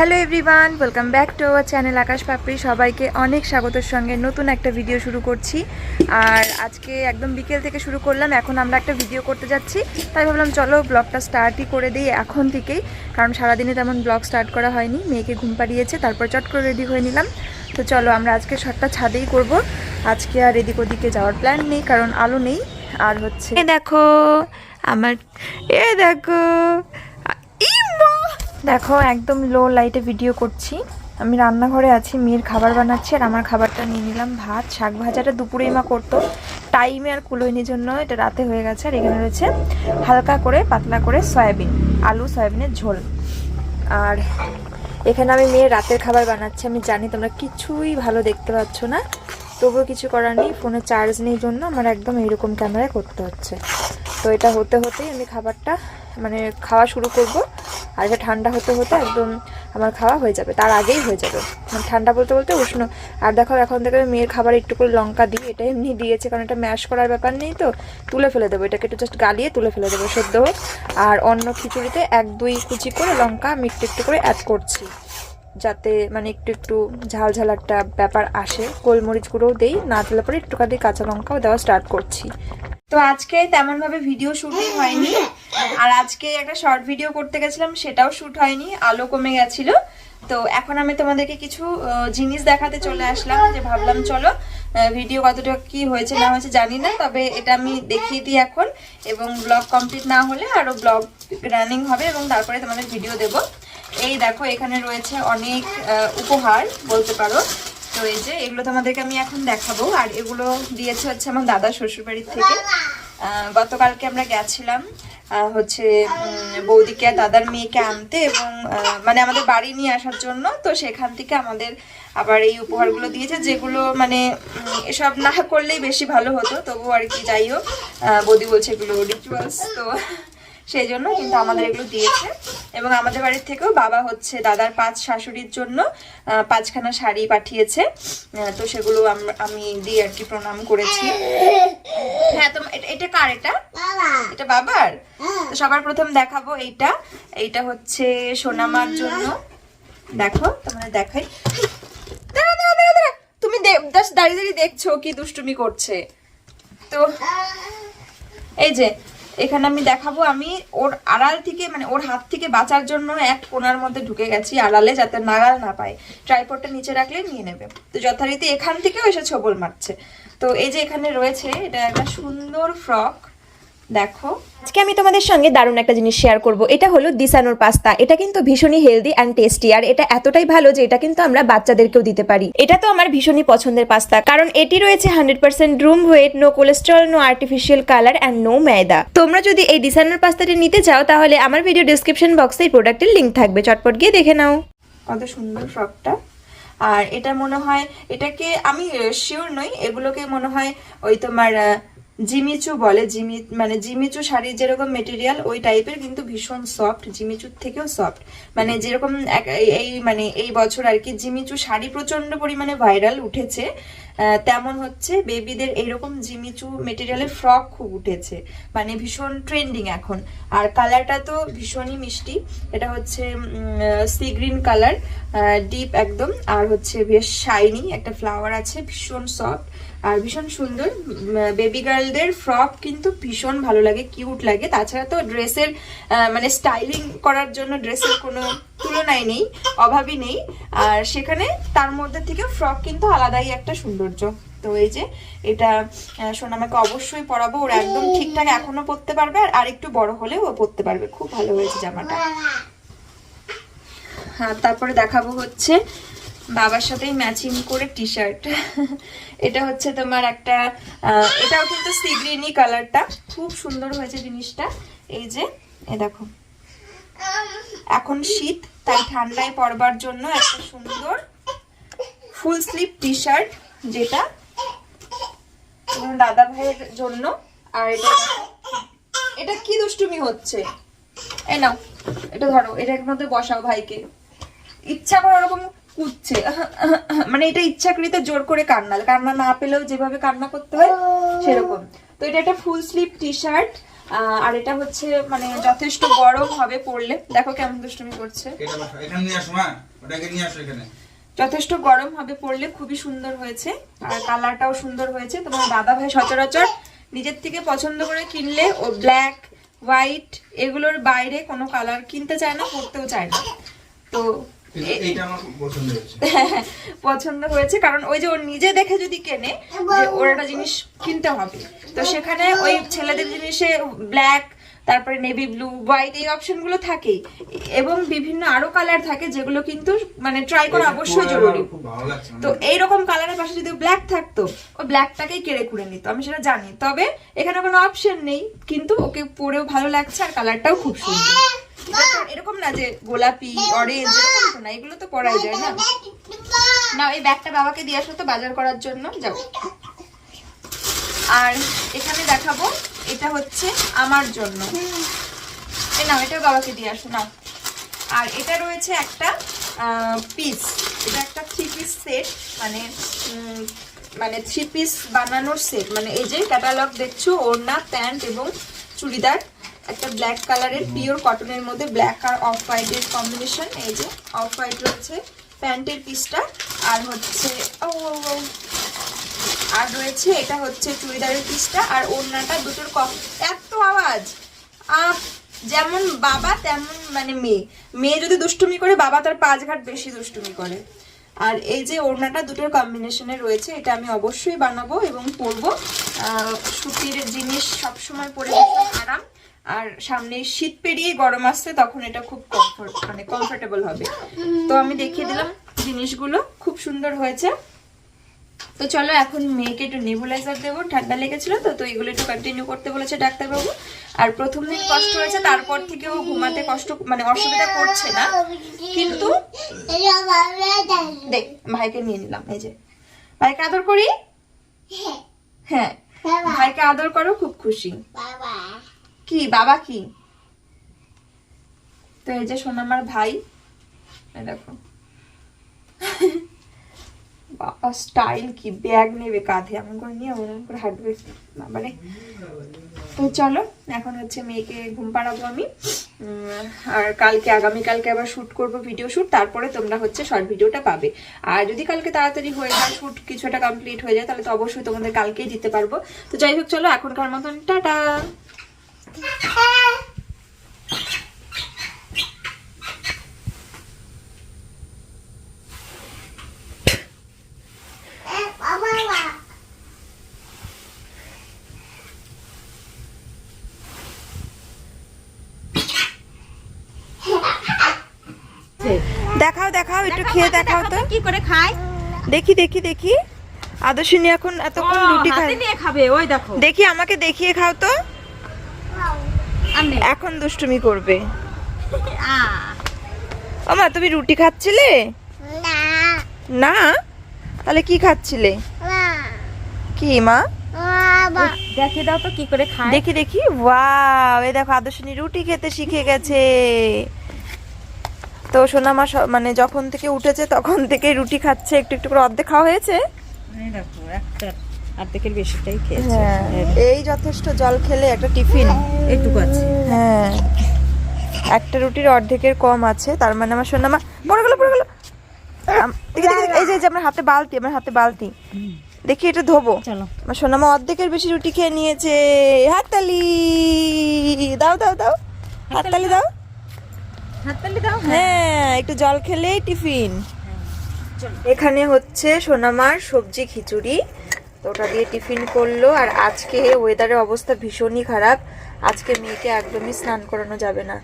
Hello everyone, welcome back to our channel Akash Papri. সবাইকে অনেক স্বাগতের সঙ্গে নতুন একটা ভিডিও শুরু করছি। আর আজকে একদম বিকেল থেকে শুরু করলাম, এখন আমরা একটা ভিডিও করতে যাচ্ছি। তাই ভাবলাম চলো ব্লগটা স্টার্টই করে দিই এখন থেকেই, কারণ সারাদিনে তেমন ব্লগ স্টার্ট করা হয়নি। মেয়েকে ঘুম পাড়িয়েছে, তারপর চট করে রেডি হয়ে নিলাম। তো চলো আমরা আজকে শটটা ছাদেই করব। আজকে আর এদিক ওদিকে যাওয়ার প্ল্যান নেই, কারণ আলো নেই। আর হচ্ছে দেখো আমার, দেখো একদম লো লাইটে ভিডিও করছি। আমি রান্নাঘরে আছি, মেয়ের খাবার বানাচ্ছি, আর আমার খাবারটা নিয়ে নিলাম ভাত। শাক ভাজাটা দুপুরেই মা করতো, টাইমে আর কুলোইনির জন্য এটা রাতে হয়ে গেছে। আর এখানে রয়েছে হালকা করে পাতলা করে সয়াবিন, আলু সয়াবিনের ঝোল। আর এখানে আমি মেয়ের রাতের খাবার বানাচ্ছি। আমি জানি তোমরা কিছুই ভালো দেখতে পাচ্ছ না, তবুও কিছু করার নেই, ফোনে চার্জ নেই জন্য আমার একদম এইরকম ক্যামেরায় করতে হচ্ছে। তো এটা হতে হতেই আমি খাবারটা খাওয়া শুরু করব। আর এটা ঠান্ডা হতে হতে একদম আমার খাওয়া হয়ে যাবে, তার আগেই হয়ে যাবে। ঠান্ডা বলতে বলতে উষ্ণ। আর দেখো এখন থেকে মেয়ের খাবার একটু করে লঙ্কা দিই, এটা এমনি দিয়েছে কারণ এটা ম্যাশ করার ব্যাপার নেই, তো তুলে ফেলে দেবো। এটাকে একটু জাস্ট গালিয়ে তুলে ফেলে দেবো সেদ্ধ হোক। আর অন্য খিচুড়িতে 1-2 কুচি করে লঙ্কা আমি একটু একটু করে অ্যাড করছি, যাতে একটু একটু ঝাল ঝাল একটা ব্যাপার আসে। গোলমরিচ গুঁড়োও দেই, না দিলে পরে একটুখানি কাঁচা লঙ্কাও দেওয়া স্টার্ট করছি। তো আজকে তেমনভাবে ভিডিও শ্যুটই হয়নি। আর আজকে একটা শর্ট ভিডিও করতে গেছিলাম, সেটাও শ্যুট হয়নি, আলো কমে গেছিল। তো এখন আমি তোমাদেরকে কিছু জিনিস দেখাতে চলে আসলাম, যে ভাবলাম চলো ভিডিও কতটা কি হয়েছে না হয়েছে জানি না, তবে এটা আমি দেখিয়ে দিই এখন। এবং ব্লগ কমপ্লিট না হলে আরও ব্লগ রানিং হবে এবং তারপরে তোমাদের ভিডিও দেব। এই দেখো এখানে রয়েছে অনেক উপহার বলতে পারো। তো এই যে এগুলো তোমাদেরকে আমি এখন দেখাবো। আর এগুলো দিয়েছে হচ্ছে আমার দাদা শ্বশুরবাড়ির থেকে। গতকালকে আমরা গেছিলাম হচ্ছে বৌদিকে আর দাদার মেয়েকে আনতে, এবং আমাদের বাড়ি নিয়ে আসার জন্য। তো সেখান থেকে আমাদের আবার এই উপহারগুলো দিয়েছে, যেগুলো এসব না করলেই বেশি ভালো হতো, তবু আর কি যাই হোক বৌদি বলছে এগুলো রিচুয়ালস, তো সেই জন্য কিন্তু আমাদের এগুলো দিয়েছে। এবং আমাদের বাড়ির থেকেও বাবা হচ্ছে দাদার 5 শাশুড়ির জন্য 5খানা শাড়ি পাঠিয়েছে। তো সেগুলো আমি দিয়ে আর কি প্রণাম করেছি। হ্যাঁ, তো এটা কার? এটা বাবার। তো সবার প্রথম দেখাবো এইটা হচ্ছে সোনামার জন্য। দেখো তোমাদের দেখাই, তুমি দাঁড়িয়ে দাঁড়িয়ে দেখছো কি দুষ্টুমি করছে। তো এই যে এখানে আমি দেখাবো, আমি ওর আড়াল থেকে ওর হাত থেকে বাঁচার জন্য এক কোণার মধ্যে ঢুকে গেছি আড়ালে, যাতে নাগাল না পায়। ট্রাইপডটা নিচে রাখলে নিয়ে নেবে। তো যথারীতি এখান থেকেও এসে ছবল মারছে। তো এই যে এখানে রয়েছে, এটা একটা সুন্দর ফ্রক। দেখো আজকে আমি তোমাদের সঙ্গে দারুণ একটা জিনিস শেয়ার করব। এটা হলো দিসানোর পাস্তা। এটা কিন্তু ভীষণই হেলদি অ্যান্ড টেস্টি, আর এটা এতটাই ভালো যে এটা কিন্তু আমরা বাচ্চাদেরকেও দিতে পারি। এটা তো আমার ভীষণই পছন্দের পাস্তা, কারণ এটি রয়েছে 100% whole wheat, no cholesterol, no artificial colour and no maida. তোমরা যদি এই দিসানোর পাস্তাটি নিতে চাও, তাহলে আমার ভিডিও ডেসক্রিপশন বক্সে এই প্রোডাক্টের লিঙ্ক থাকবে, চটপট গিয়ে দেখে নাও। কত সুন্দর ফ্রকটা। আর এটা মনে হয়, এটাকে আমি শিওর নই, এগুলোকে মনে হয় ওই তোমার জিমিচু বলে। জিমিচু শাড়ির যেরকম মেটেরিয়াল ওই টাইপের, কিন্তু ভীষণ সফট, জিমিচুর থেকেও সফট। যেরকম এই বছর আর কি জিমিচু শাড়ি প্রচন্ড পরিমাণে ভাইরাল উঠেছে, তেমন হচ্ছে বেবিদের এইরকম জিমিচু মেটেরিয়ালের ফ্রক খুব উঠেছে, ভীষণ ট্রেন্ডিং এখন। আর কালারটা তো ভীষণই মিষ্টি। এটা হচ্ছে সি গ্রিন কালার, ডিপ একদম। আর হচ্ছে বেশ শাইনি, একটা ফ্লাওয়ার আছে, ভীষণ সফট আর ভীষণ সুন্দর। বেবি গার্লদের ফ্রক কিন্তু ভীষণ ভালো লাগে, কিউট লাগে। তাছাড়া তো ড্রেসের স্টাইলিং করার জন্য ড্রেসের কোনো তুলনাই নেই, অভাবই নেই। আর সেখানে তার মধ্যে থেকে ফ্রক কিন্তু আলাদাই একটা সৌন্দর্য। তো এই যে এটা সোনামাকে অবশ্যই পরাবো, ওর একদম ঠিকঠাক এখনো পরতে পারবে, আর একটু বড় হলে ও পরতে পারবে। খুব ভালো হয়েছে জামাটা। হ্যাঁ, তারপরে দেখাবো হচ্ছে বাবার সাথেই ম্যাচিং করে টি শার্ট। এটা হচ্ছে তোমার একটা, এটাও কিন্তু সি গ্রিনই কালারটা, খুব সুন্দর হয়েছে জিনিসটা। এই যে দেখো, এখন শীত, তাই ঠান্ডায় পরবার জন্য একটা সুন্দর ফুল স্লিভ টি শার্ট, যেটা দাদা ভাইয়ের জন্য। আর এটা কি দুষ্টুমি হচ্ছে, এ নাও এটা ধরো, এটার মধ্যে বসাও ভাইকে। ইচ্ছা করে ওরকম কুদছে, এটা ইচ্ছাকৃত জোর করে কান্না না পেলেও যেভাবে কান্না করতে হয় সেরকম। তো এটা একটা ফুল স্লিভ টি শার্ট, আর এটা হচ্ছে মানে যথেষ্ট গরম হবে পরলে। দেখো কেমন দুষ্টুমি করছে। যথেষ্ট গরম হবে পরলে, খুবই সুন্দর হয়েছে আর কালারটাও সুন্দর হয়েছে। তোমার দাদা ভাই সচরাচর নিজের থেকে পছন্দ করে কিনলে ও ব্ল্যাক, হোয়াইট এগুলোর বাইরে কোনো কালার কিনতে চায় না, পরতেও চায় না। তো এইটা আমার খুব পছন্দ হয়েছে, কারণ ওই যে ওর নিজে দেখে যদি কেনে যে ওর একটা জিনিস কিনতে হবে, তো সেখানে ওই ছেলেদের জিনিসে ব্ল্যাক, তারপরে নেভি ব্লু, হোয়াইট এই অপশনগুলো থাকেই, এবং বিভিন্ন আরো কালার থাকে যেগুলো কিন্তু মানে ট্রাই করা অবশ্যই জরুরি। তো এইরকম কালারের পাশে যদি ব্ল্যাক থাকতো, ও ব্ল্যাকটাকেই কেড়ে কুড়ে নিত, আমি সেটা জানি। তবে এখানে কোনো অপশন নেই, কিন্তু ওকে পরেও ভালো লাগছে আর কালারটাও খুব সুন্দর। এরকম না যে গোলাপি, অরেঞ্জ, এরকম তো না, এগুলো তো পরাই যায় না। না, এই ব্যাগটা বাবাকে দিয়ে আসো তো বাজার করার জন্য, যাও। আর এখানে দেখাবো, এটা হচ্ছে আমার জন্য, এই নাও, এটা বাবাকে দিয়ে আসো নাও। আর এটা রয়েছে একটা পিস, এটা একটা 3 পিস সেট, মানে 3 পিস বানানোর সেট। মানে এই যে ক্যাটালগ দেখছো, ওড়না, প্যান্ট এবং চুড়িদার, একটা ব্ল্যাক কালারের পিওর কটনের মধ্যে ব্ল্যাক আর অফ হোয়াইটের কম্বিনেশন। এই যে অফ হোয়াইট রয়েছে প্যান্টের পিসটা, আর হচ্ছে আর রয়েছে এটা হচ্ছে চুড়িদারের পিসটা, আর ওড়নাটা দুটোর এত আওয়াজ। যেমন বাবা তেমন মানে মেয়ে যদি দুষ্টুমি করে, বাবা তার 5 ঘাট বেশি দুষ্টুমি করে। আর এই যে ওড়নাটা দুটোর কম্বিনেশনে রয়েছে, এটা আমি অবশ্যই বানাবো এবং পরবো। সুতির জিনিস সবসময় পরে আরাম, আর সামনে শীত পেরিয়ে গরম আসছে, তখন এটা খুব কমফোর্টেবল হবে। তো আমি দেখিয়ে দিলাম জিনিসগুলো, খুব সুন্দর হয়েছে। তো চলো এখন মেয়েকে একটু নেবুলাইজার দেবো, ঠান্ডা লেগেছিল তো এগুলো একটু কন্টিনিউ করতে বলেছে ডাক্তারবাবু। আর প্রথম দিন কষ্ট হয়েছে, তারপর থেকেও ঘুমাতে কষ্ট মানে অসুবিধা করছে না, কিন্তু দেখ ভাইকে নিয়ে নিলাম। এই যে ভাইকে আদর করি, হ্যাঁ ভাইকে আদর করো, খুব খুশি। কি বাবা কি? তো এই যে সোনামার ভাই, দেখো বাবা স্টাইল কি, ব্যাগ নেবে কাঁধে, এমন করে নিয়ে ওরকম করে হাঁটবে বাবারে। তো চলো এখন হচ্ছে মেয়েকে ঘুম পাড়াবো আমি, আর আগামীকালকে আবার শুট করব, ভিডিও শুট, তারপরে তোমরা হচ্ছে শর্ট ভিডিওটা পাবে। আর যদি কালকে তাড়াতাড়ি হয়ে যায়, শুট কিছুটা কমপ্লিট হয়ে যায়, তাহলে তো অবশ্যই তোমাদের কালকেই দিতে পারবো। তো যাই হোক চলো এখনকার মতন টাটা। দেখাও একটু খেয়ে দেখাও তো কি করে খায়, দেখি আদর্শিনী এখন এতক্ষণ রুটি খাবে, ওই দেখো দেখি, আমাকে দেখিয়ে খাও তো। এখন দুষ্টুমি করবে। ওমা তুমি রুটি খাচ্ছিলে না? তাহলে কি খাচ্ছিলে? কি মা দেখিয়ে দাও তো কি করে খায়। দেখি ওয়াও, এই দেখো আদর্শিনী রুটি খেতে শিখে গেছে। তো সোনামা মানে যখন থেকে উঠেছে তখন থেকে রুটি খাচ্ছে, একটু একটু করে অর্ধেক খাওয়া হয়েছে। দেখো একটা অর্ধেকের বেশিটাই খেয়েছে। এই যথেষ্ট, জল খেলে একটা টিফিন একটু আছে। হ্যাঁ, একটা রুটির অর্ধেকের কম আছে, তার মানে আমার সোনামা পড়ে গেল। এই যে আমার হাতে বালতি, দেখি এটা ধোবো। আমার সোনামা অর্ধেকের বেশি রুটি খেয়ে নিয়েছে। হাততালি দাও, হাততালি দাও। হ্যাঁ, একটু জল খেলেই টিফিন। এখানে হচ্ছে সোনামার সবজি খিচুড়ি, তো ওটা দিয়ে টিফিন করলো। আর আজকে ওয়েদারের অবস্থা ভীষণই খারাপ, আজকে মেয়েকে একদমই স্নান করানো যাবে না।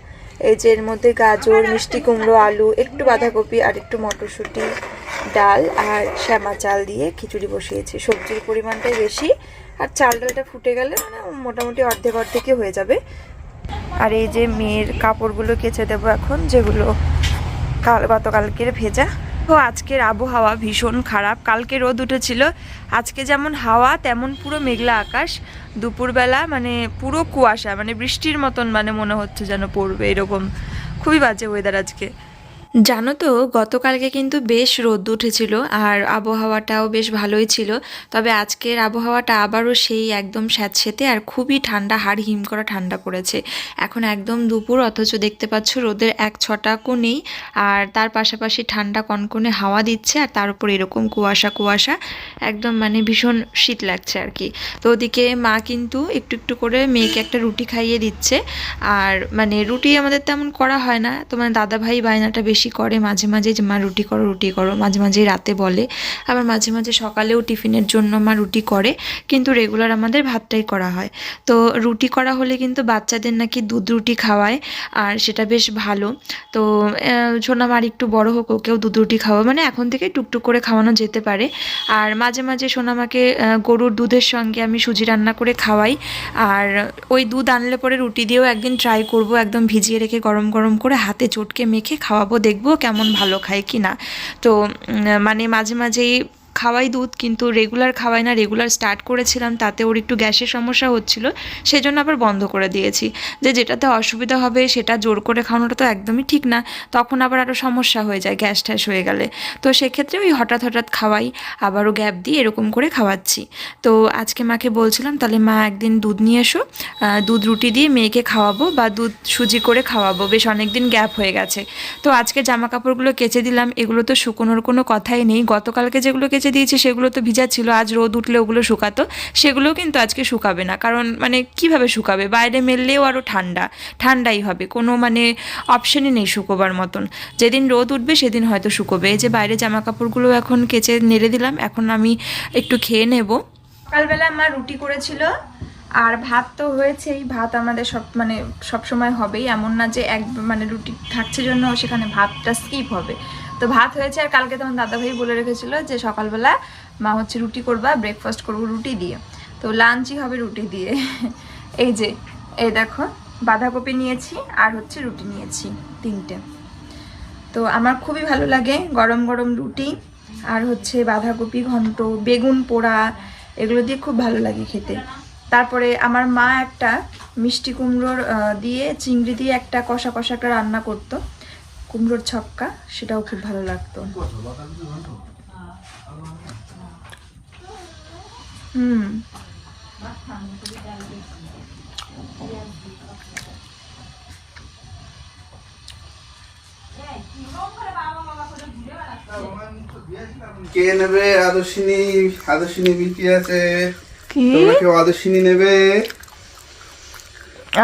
এই যে এর মধ্যে গাজর, মিষ্টি কুমড়ো, আলু, একটু বাঁধাকপি আর একটু মটরশুঁটি, ডাল আর শ্যামা চাল দিয়ে খিচুড়ি বসিয়েছি। সবজির পরিমাণটাই বেশি, আর চাল ডালটা ফুটে গেলে মানে মোটামুটি অর্ধেকই হয়ে যাবে। আর এই যে মেয়ের কাপড়গুলো কেচে দেবো এখন, যেগুলো গতকালকের ভেজা। তো আজকের আবহাওয়া ভীষণ খারাপ, কালকে রোদ উঠেছিল, আজকে যেমন হাওয়া তেমন পুরো মেঘলা আকাশ, দুপুরবেলা মানে পুরো কুয়াশা, মানে বৃষ্টির মতন মানে মনে হচ্ছে যেন পড়বে, এরকম খুবই বাজে ওয়েদার আজকে। জানো তো গতকালকে কিন্তু বেশ রোদ উঠেছিল আর আবহাওয়াটাও বেশ ভালোই ছিল, তবে আজকের আবহাওয়াটা আবারও সেই একদম স্যাঁতসেঁতে আর খুবই ঠান্ডা, হাড় হিম করা ঠান্ডা পড়েছে। এখন একদম দুপুর, অথচ দেখতে পাচ্ছ রোদের এক ছটাকও নেই, আর তার পাশাপাশি ঠান্ডা কনকনে হাওয়া দিচ্ছে, আর তার উপর এরকম কুয়াশা কুয়াশা, একদম মানে ভীষণ শীত লাগছে আর কি। তো ওদিকে মা কিন্তু একটু একটু করে মেয়েকে একটা রুটি খাইয়ে দিচ্ছে। আর মানে রুটি আমাদের তেমন করা হয় না, তো মানে দাদাভাই বায়নাটা বেশি করে মাঝে মাঝে যে মা রুটি করো রুটি করো, মাঝে মাঝে রাতে বলে, আবার মাঝে মাঝে সকালেও টিফিনের জন্য মা রুটি করে, কিন্তু রেগুলার আমাদের ভাতটাই করা হয়। তো রুটি করা হলে কিন্তু বাচ্চাদের নাকি দুধ রুটি খাওয়ায়, আর সেটা বেশ ভালো। তো সোনাম আর একটু বড় হোক, ওকেও দুধ রুটি খাওয়া, মানে এখন থেকে টুকটুক করে খাওয়ানো যেতে পারে। আর মাঝে মাঝে সোনামাকে গরুর দুধের সঙ্গে আমি সুজি রান্না করে খাওয়াই, আর ওই দুধ আনলে পরে রুটি দিয়েও একদিন ট্রাই করব, একদম ভিজিয়ে রেখে গরম গরম করে হাতে চটকে মেখে খাওয়াবো, দেখবো কেমন ভালো খায় কি না। তো মানে মাঝে মাঝেই খাওয়াই দুধ, কিন্তু রেগুলার খাওয়াই না। রেগুলার স্টার্ট করেছিলাম, তাতে ওর একটু গ্যাসের সমস্যা হচ্ছিল, সেই জন্য আবার বন্ধ করে দিয়েছি। যেটাতে অসুবিধা হবে সেটা জোর করে খাওয়ানোটা তো একদমই ঠিক না, তখন আবার আরও সমস্যা হয়ে যায় গ্যাস ট্যাস হয়ে গেলে। তো সেক্ষেত্রে ওই হঠাৎ হঠাৎ খাওয়াই, আবারও গ্যাপ দিয়ে এরকম করে খাওয়াচ্ছি। তো আজকে মাকে বলছিলাম তাহলে মা একদিন দুধ নিয়ে এসো, দুধ রুটি দিয়ে মেয়েকে খাওয়াবো, বা দুধ সুজি করে খাওয়াবো, বেশ অনেক দিন গ্যাপ হয়ে গেছে। তো আজকে জামা কাপড়গুলো কেচে দিলাম, এগুলো তো শুকোনোর কোনো কথাই নেই। গতকালকে যেগুলো কেচে দিয়েছি সেগুলো তো ভিজা ছিল, আজ রোদ উঠলে ওগুলো শুকাতো, সেগুলোও কিন্তু আজকে শুকাবে না, কারণ মানে কিভাবে শুকাবে, বাইরে মেললেও আরও ঠান্ডাই হবে, কোনো মানে অপশনই নেই শুকোবার মতন। যেদিন রোদ উঠবে সেদিন হয়তো শুকোবে। এই যে বাইরে জামা কাপড়গুলো এখন কেচে নেড়ে দিলাম, এখন আমি একটু খেয়ে নেব। সকালবেলা মা রুটি করেছিল, আর ভাত তো হয়েছেই। ভাত আমাদের সব সময় হবেই, এমন না যে মানে রুটি থাকছে জন্য সেখানে ভাতটা স্কিপ হবে। তো ভাত হয়েছে, আর কালকে তোমার দাদাভাই বলে রেখেছিল যে সকালবেলা মা হচ্ছে রুটি করবা, ব্রেকফাস্ট করবো রুটি দিয়ে, তো লাঞ্চই হবে রুটি দিয়ে। এই দেখো বাঁধাকপি নিয়েছি আর হচ্ছে রুটি নিয়েছি 3টে। তো আমার খুবই ভালো লাগে গরম গরম রুটি আর হচ্ছে বাঁধাকপি ঘন্ট, বেগুন পোড়া, এগুলো দিয়ে খুব ভালো লাগে খেতে। তারপরে আমার মা একটা মিষ্টি কুমড়োর দিয়ে চিংড়ি দিয়ে একটা কষা কষা একটা রান্না করতো, কুমড়োর ছক্কা, সেটাও খুব ভালো লাগতো। কে নেবে? আদর্শিনী বিক্রি আছে, তোমরা কেউ আদর্শিনী নেবে?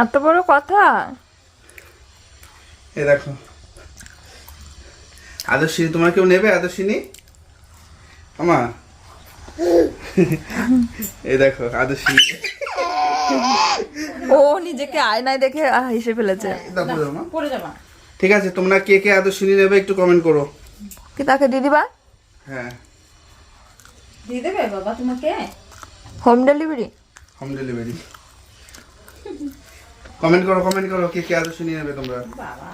এত বড় কথা। এ দেখো আদর্শিনী, তোমরা কেউ নেবে আদর্শিনী? আমা এই দেখো আদর্শিনী। ও নিজেকে আয়নায় দেখে হেসে ফেলেছে। পড়ে যাবা। ঠিক আছে, তোমরা কে কে আদর্শিনী নেবে একটু কমেন্ট করো। কি তাকে দিয়ে দিবা? হ্যাঁ, দিয়ে দেবে বাবা তোমাকে? Home delivery? Home delivery. Comment করো কে কে আদর্শিনী নেবে তোমরা।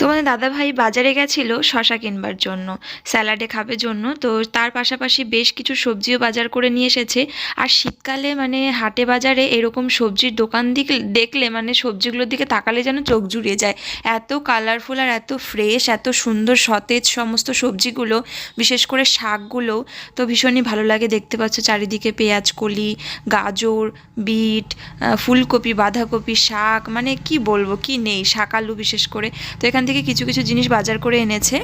তোমাদের দাদাভাই বাজারে গেছিল শশা কিনবার জন্য, স্যালাডে খাবে জন্য। তো তার পাশাপাশি বেশ কিছু সবজিও বাজার করে নিয়ে এসেছে। আর শীতকালে মানে হাটে বাজারে এরকম সবজির দোকান দেখলে মানে সবজিগুলোর দিকে তাকালে যেন চোখ জুড়িয়ে যায়। এত কালারফুল আর এত ফ্রেশ, এত সুন্দর সতেজ সমস্ত সবজিগুলো, বিশেষ করে শাকগুলো তো ভীষণই ভালো লাগে। দেখতে পাচ্ছ চারিদিকে পেঁয়াজকলি, গাজর, বিট, ফুলকপি, বাঁধাকপি, শাক, মানে কি বলবো কি নেই, শাক আলু বিশেষ করে। তো এখান থেকে কিছু কিছু জিনিস বাজার করে এনেছে।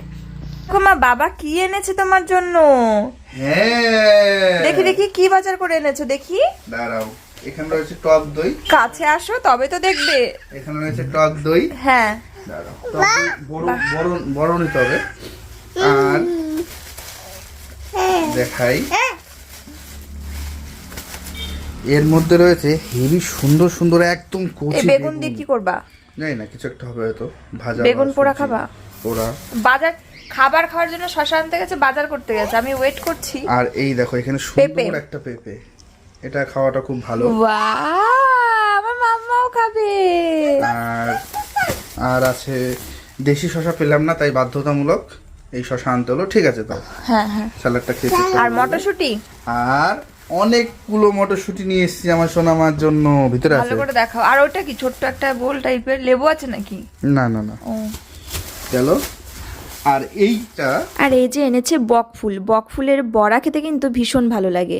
মা বাবা কি এনেছে তোমার জন্য? হ্যাঁ, দেখি দেখি কি বাজার করে এনেছো দেখি। দাঁড়াও, এখানে রয়েছে টক দই। কাছে আসো তবে তো দেখবে। এখানে রয়েছে টক দই। হ্যাঁ, দাঁড়াও, টক দই বড় নিতে হবে। আর দেখাই, এর মধ্যে রয়েছে হেভি সুন্দর সুন্দর একদম এই কচি বেগুন দিয়ে কি করবা? জানি না, কিছু একটা হবে হয়তো, ভাজা বেগুন বা পোড়া সবজি। খাবা? পোড়া। বাজার খাবার খাওয়ার জন্য শশা আনতে গেছে, বাজার করতে গেছে, আমি ওয়েট করছি। আর এই দেখো এখানে সুন্দর একটা পেঁপে, এটা খাওয়াটা খুব ভালো। ওয়াও, আমার মাম্মাও খাবে। আর আছে দেশি শশা পেলাম না, তাই বাধ্যতামূলক এই শশা আনতে হলো। ঠিক আছে, তাও হ্যাঁ হ্যাঁ। স্যালাডটা খেতে। আর মটরশুঁটি, আর অনেকগুলো মটরশুঁটি নিয়ে এসেছি আমার সোনামার জন্য, ভিতরে ভালো আছে। করে দেখাও। আর ওটা কি ছোট্ট একটা বোল টাইপের, লেবু আছে নাকি? না না না, ও চলো আর এইটা আর এই যে এনেছে বকফুল, বকফুলের বড়া খেতে কিন্তু ভীষণ ভালো লাগে।